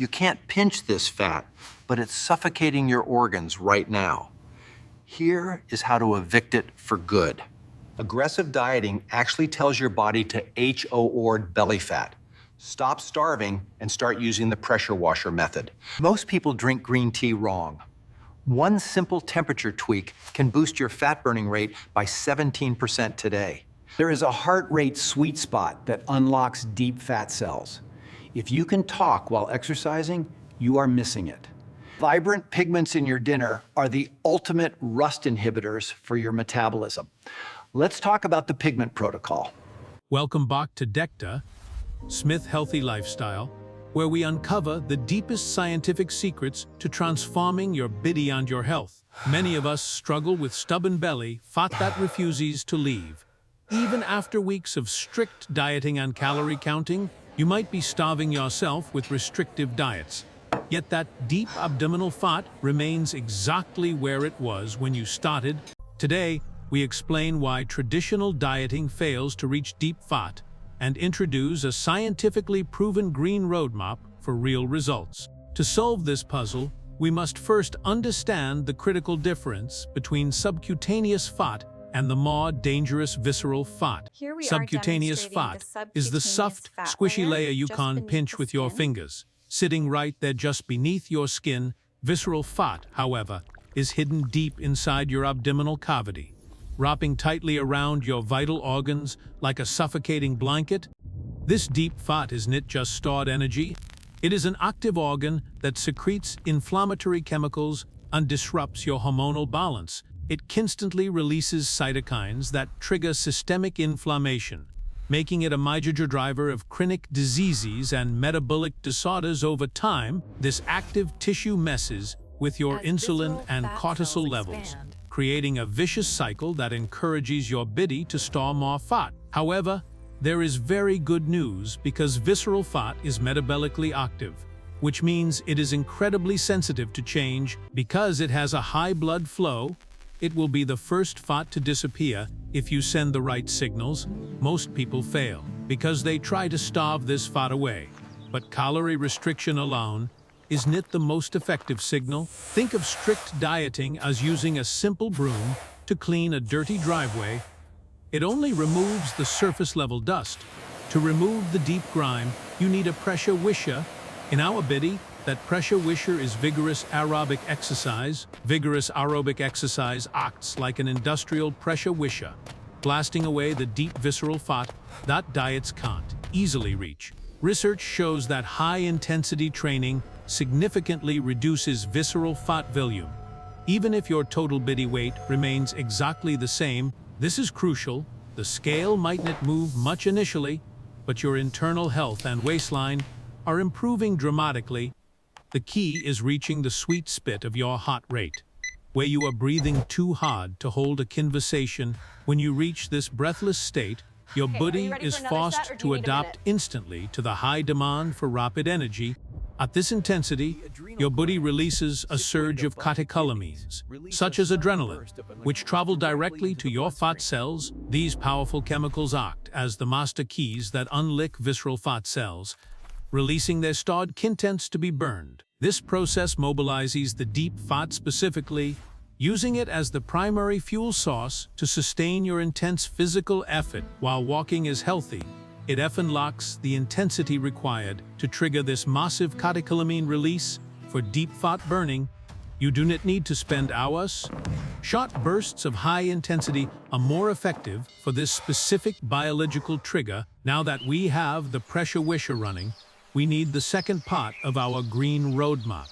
You can't pinch this fat, but it's suffocating your organs right now. Here is how to evict it for good. Aggressive dieting actually tells your body to HO-ord belly fat. Stop starving and start using the pressure washer method. Most people drink green tea wrong. One simple temperature tweak can boost your fat burning rate by 17% today. There is a heart rate sweet spot that unlocks deep fat cells. If you can talk while exercising, you are missing it. Vibrant pigments in your dinner are the ultimate rust inhibitors for your metabolism. Let's talk about the Pigment Protocol. Welcome back to DECTA, Smith Healthy Lifestyle, where we uncover the deepest scientific secrets to transforming your body and your health. Many of us struggle with stubborn belly, fat that refuses to leave. Even after weeks of strict dieting and calorie counting, you might be starving yourself with restrictive diets. Yet that deep abdominal fat remains exactly where it was when you started. Today, we explain why traditional dieting fails to reach deep fat and introduce a scientifically proven green roadmap for real results. To solve this puzzle, we must first understand the critical difference between subcutaneous fat and the more dangerous visceral fat. Subcutaneous fat is the soft, squishy layer you can't pinch with your fingers, sitting right there just beneath your skin. Visceral fat, however, is hidden deep inside your abdominal cavity, wrapping tightly around your vital organs like a suffocating blanket. This deep fat isn't just stored energy. It is an active organ that secretes inflammatory chemicals and disrupts your hormonal balance. It constantly releases cytokines that trigger systemic inflammation, making it a major driver of chronic diseases and metabolic disorders. Over time, this active tissue messes with your insulin and cortisol levels, creating a vicious cycle that encourages your body to store more fat. However, there is very good news because visceral fat is metabolically active, which means it is incredibly sensitive to change. Because it has a high blood flow, it will be the first fat to disappear if you send the right signals. Most people fail because they try to starve this fat away. But calorie restriction alone isn't the most effective signal. Think of strict dieting as using a simple broom to clean a dirty driveway. It only removes the surface-level dust. To remove the deep grime, you need a pressure washer. In our body, that pressure washer is vigorous aerobic exercise. Vigorous aerobic exercise acts like an industrial pressure washer, blasting away the deep visceral fat that diets can't easily reach. Research shows that high-intensity training significantly reduces visceral fat volume. Even if your total body weight remains exactly the same, this is crucial. The scale might not move much initially, but your internal health and waistline are improving dramatically. The key is reaching the sweet spot of your heart rate, where you are breathing too hard to hold a conversation. When you reach this breathless state, your body is forced to adapt instantly to the high demand for rapid energy. At this intensity, your body releases a surge of catecholamines, such as adrenaline, which travel directly to your fat cells. These powerful chemicals act as the master keys that unlock visceral fat cells, releasing their stored contents to be burned. This process mobilizes the deep fat specifically, using it as the primary fuel source to sustain your intense physical effort. While walking is healthy, it often lacks the intensity required to trigger this massive catecholamine release. For deep fat burning, you do not need to spend hours. Short bursts of high intensity are more effective for this specific biological trigger. Now that we have the pressure washer running, we need the second part of our green roadmap,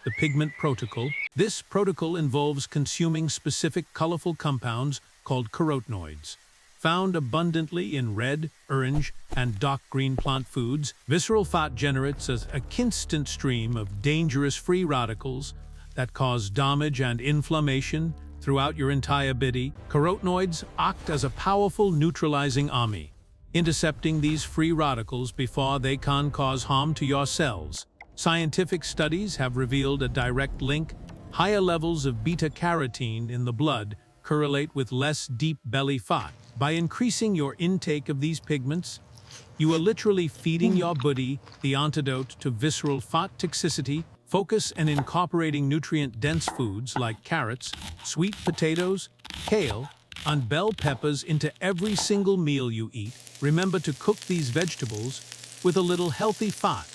the Pigment Protocol. This protocol involves consuming specific colorful compounds called carotenoids, found abundantly in red, orange, and dark green plant foods. Visceral fat generates a constant stream of dangerous free radicals that cause damage and inflammation throughout your entire body. Carotenoids act as a powerful neutralizing army, intercepting these free radicals before they can cause harm to your cells. Scientific studies have revealed a direct link. Higher levels of beta-carotene in the blood correlate with less deep belly fat. By increasing your intake of these pigments, You are literally feeding your body the antidote to visceral fat toxicity. Focus on incorporating nutrient-dense foods like carrots, sweet potatoes, kale, and bell peppers into every single meal you eat. Remember to cook these vegetables with a little healthy fat,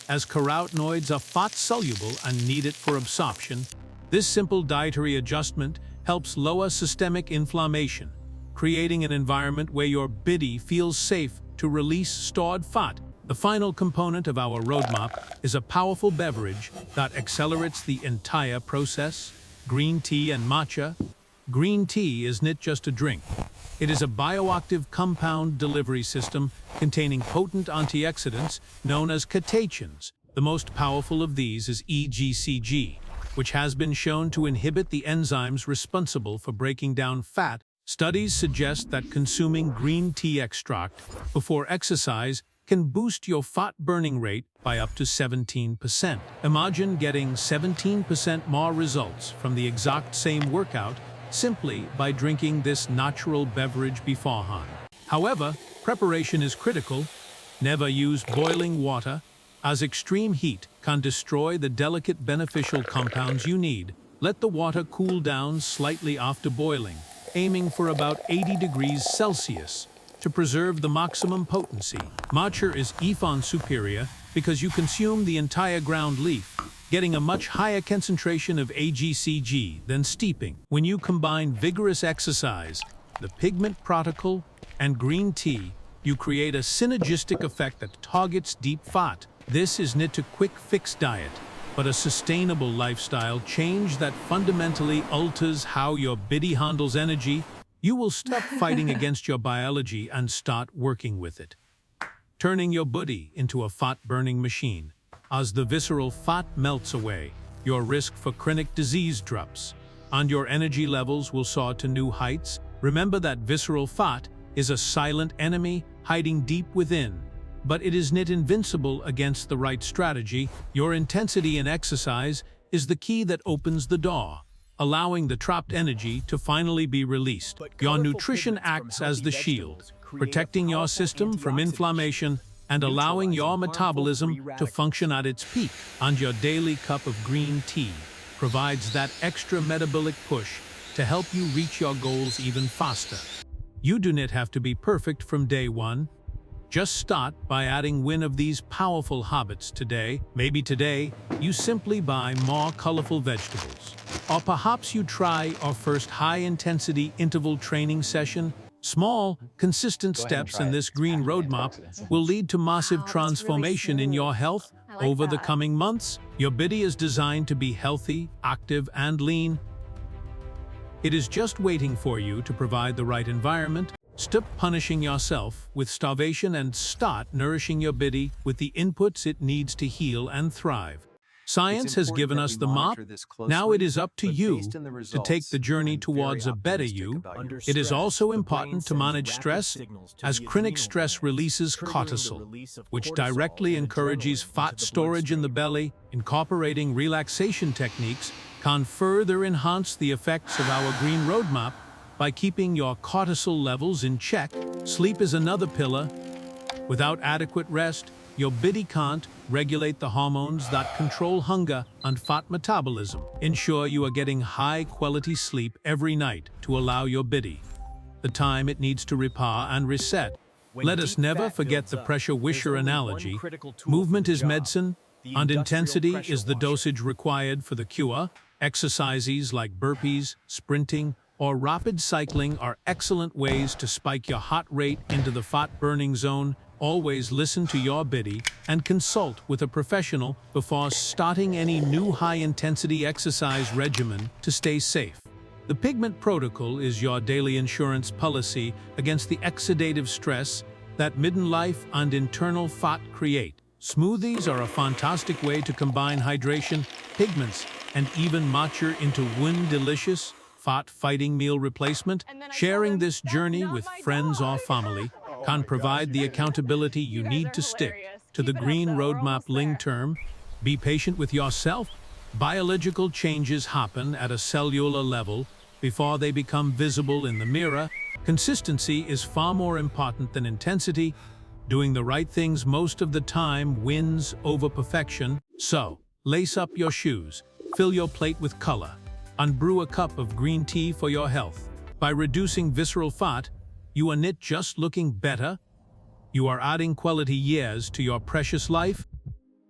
as carotenoids are fat-soluble and needed for absorption. This simple dietary adjustment helps lower systemic inflammation, creating an environment where your body feels safe to release stored fat. The final component of our roadmap is a powerful beverage that accelerates the entire process: green tea and matcha. Green tea is not just a drink. It is a bioactive compound delivery system containing potent antioxidants known as catechins. The most powerful of these is EGCG, which has been shown to inhibit the enzymes responsible for breaking down fat. Studies suggest that consuming green tea extract before exercise can boost your fat burning rate by up to 17%. Imagine getting 17% more results from the exact same workout simply by drinking this natural beverage beforehand. However, preparation is critical. Never use boiling water, as extreme heat can destroy the delicate beneficial compounds you need. Let the water cool down slightly after boiling, aiming for about 80 degrees Celsius to preserve the maximum potency. Matcha is even superior because you consume the entire ground leaf, getting a much higher concentration of AGCG than steeping. When you combine vigorous exercise, the Pigment Protocol, and green tea, you create a synergistic effect that targets deep fat. This is not a quick fix diet, but a sustainable lifestyle change that fundamentally alters how your body handles energy. You will stop fighting against your biology and start working with it, turning your body into a fat-burning machine. As the visceral fat melts away, your risk for chronic disease drops, and your energy levels will soar to new heights. Remember that visceral fat is a silent enemy hiding deep within, but it is not invincible against the right strategy. Your intensity in exercise is the key that opens the door, allowing the trapped energy to finally be released. Your nutrition acts as the shield, protecting your system from inflammation and allowing your metabolism to function at its peak. And your daily cup of green tea provides that extra metabolic push to help you reach your goals even faster. You do not have to be perfect from day one. Just start by adding one of these powerful habits today. Maybe today, you simply buy more colorful vegetables. Or perhaps you try our first high-intensity interval training session. Small, consistent steps in this green roadmap will lead to massive transformation in your health over the coming months. Your body is designed to be healthy, active, and lean. It is just waiting for you to provide the right environment. Stop punishing yourself with starvation and start nourishing your body with the inputs it needs to heal and thrive. Science has given us the map. Now it is up to you to take the journey towards a better you. It is also important to manage stress, as chronic stress releases cortisol, which directly encourages fat storage in the belly. Incorporating relaxation techniques can further enhance the effects of our green roadmap by keeping your cortisol levels in check. Sleep is another pillar. Without adequate rest, your body can't regulate the hormones that control hunger and fat metabolism. Ensure you are getting high-quality sleep every night to allow your body the time it needs to repair and reset. Let us never forget the pressure washer analogy. Movement is medicine, and intensity is the dosage required for the cure. Exercises like burpees, sprinting, or rapid cycling are excellent ways to spike your heart rate into the fat-burning zone. Always listen to your body and consult with a professional before starting any new high-intensity exercise regimen to stay safe. The Pigment Protocol is your daily insurance policy against the oxidative stress that midlife and internal fat create. Smoothies are a fantastic way to combine hydration, pigments, and even matcha into one delicious, fat-fighting meal replacement. Sharing this journey with friends or family can provide the accountability you need to stick to the green roadmap long-term. Be patient with yourself. Biological changes happen at a cellular level before they become visible in the mirror. Consistency is far more important than intensity. Doing the right things most of the time wins over perfection. So, lace up your shoes, fill your plate with color, and brew a cup of green tea for your health. By reducing visceral fat, you are not just looking better, you are adding quality years to your precious life.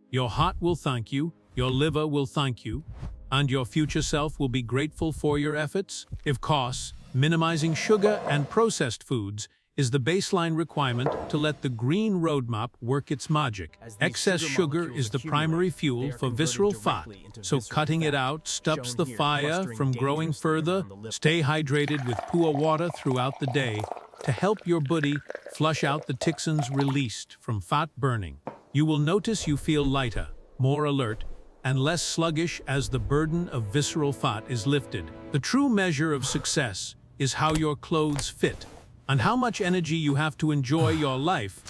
Your heart will thank you, your liver will thank you, and your future self will be grateful for your efforts. Of course, minimizing sugar and processed foods is the baseline requirement to let the green roadmap work its magic. Excess sugar is the primary fuel for visceral fat, so cutting it out stops the fire from growing further. Stay hydrated with pure water throughout the day to help your body flush out the toxins released from fat burning. You will notice you feel lighter, more alert, and less sluggish as the burden of visceral fat is lifted. The true measure of success is how your clothes fit and how much energy you have to enjoy your life.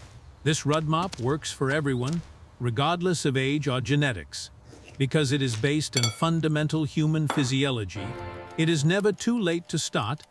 This roadmap works for everyone, regardless of age or genetics. Because it is based on fundamental human physiology, it is never too late to start.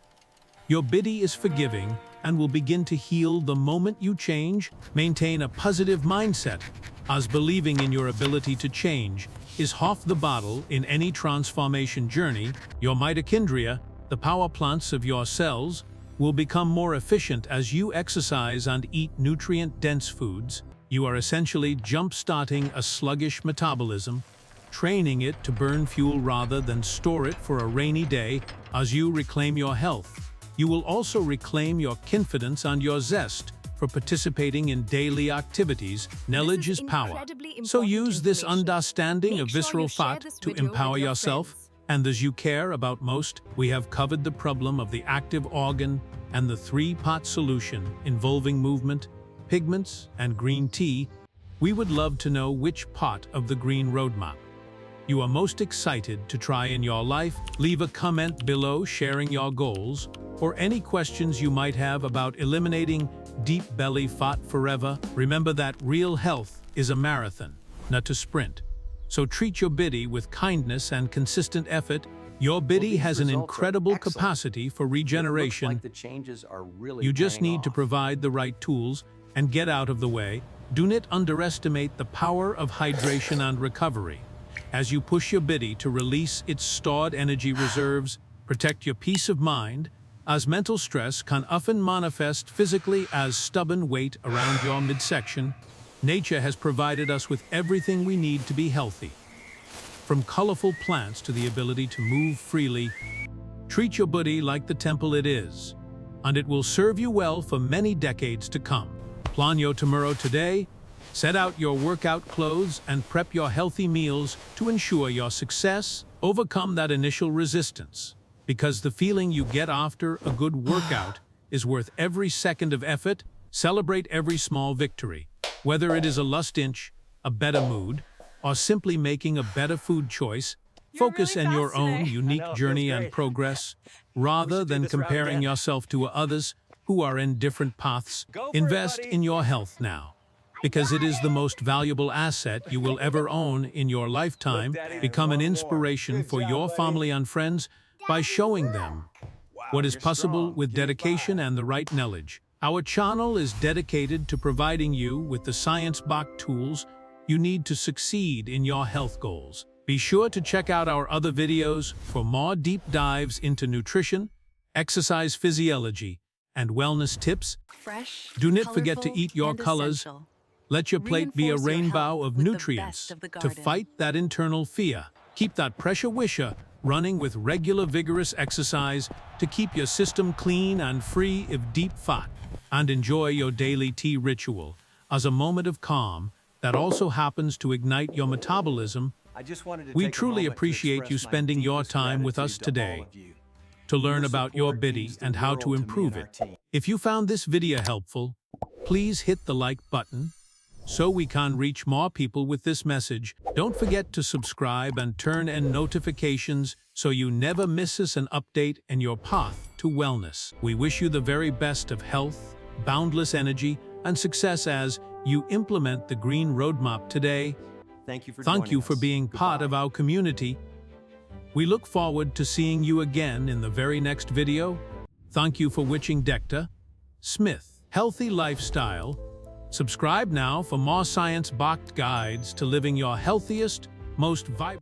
Your body is forgiving and will begin to heal the moment you change. Maintain a positive mindset, as believing in your ability to change is half the battle in any transformation journey. Your mitochondria, the power plants of your cells, will become more efficient as you exercise and eat nutrient-dense foods. You are essentially jump-starting a sluggish metabolism, training it to burn fuel rather than store it for a rainy day. As you reclaim your health, you will also reclaim your confidence and your zest for participating in daily activities. Knowledge is power. So use this understanding of visceral fat to empower yourself. And as you care about most, we have covered the problem of the active organ and the three-part solution involving movement, pigments, and green tea. We would love to know which part of the green roadmap you are most excited to try in your life. Leave a comment below sharing your goals or any questions you might have about eliminating deep belly fat forever. Remember that real health is a marathon, not a sprint. So treat your body with kindness and consistent effort. Your body has an incredible capacity for regeneration. You just need to provide the right tools and get out of the way. Do not underestimate the power of hydration and recovery. As you push your body to release its stored energy reserves, protect your peace of mind, as mental stress can often manifest physically as stubborn weight around your midsection. Nature has provided us with everything we need to be healthy. From colorful plants to the ability to move freely, treat your body like the temple it is, and it will serve you well for many decades to come. Plan your tomorrow today, set out your workout clothes, and prep your healthy meals to ensure your success. Overcome that initial resistance, because the feeling you get after a good workout is worth every second of effort. Celebrate every small victory. Whether it is a lust inch, a better mood, or simply making a better food choice, focus on your own unique journey and progress, rather than comparing yourself to others who are in different paths. Invest in your health now, because it is the most valuable asset you will ever own in your lifetime. Become an inspiration for your family and friends by showing them what is possible with dedication and the right knowledge. Our channel is dedicated to providing you with the science-backed tools you need to succeed in your health goals. Be sure to check out our other videos for more deep dives into nutrition, exercise physiology, and wellness tips. Do not forget to eat your colors. Let your plate be a rainbow of nutrients to fight that internal fear. Keep that pressure wisher running with regular vigorous exercise to keep your system clean and free of deep fat. And enjoy your daily tea ritual as a moment of calm that also happens to ignite your metabolism. We truly appreciate you spending your time with us today to learn about your body and how to improve it. If you found this video helpful, please hit the like button so we can reach more people with this message. Don't forget to subscribe and turn on notifications so you never miss an update in your path to wellness. We wish you the very best of health, boundless energy, and success as you implement the Green Roadmap today. Thank you for being part of our community. We look forward to seeing you again in the very next video. Thank you for watching Dr. Smith Healthy Lifestyle. Subscribe now for more science-backed guides to living your healthiest, most vibrant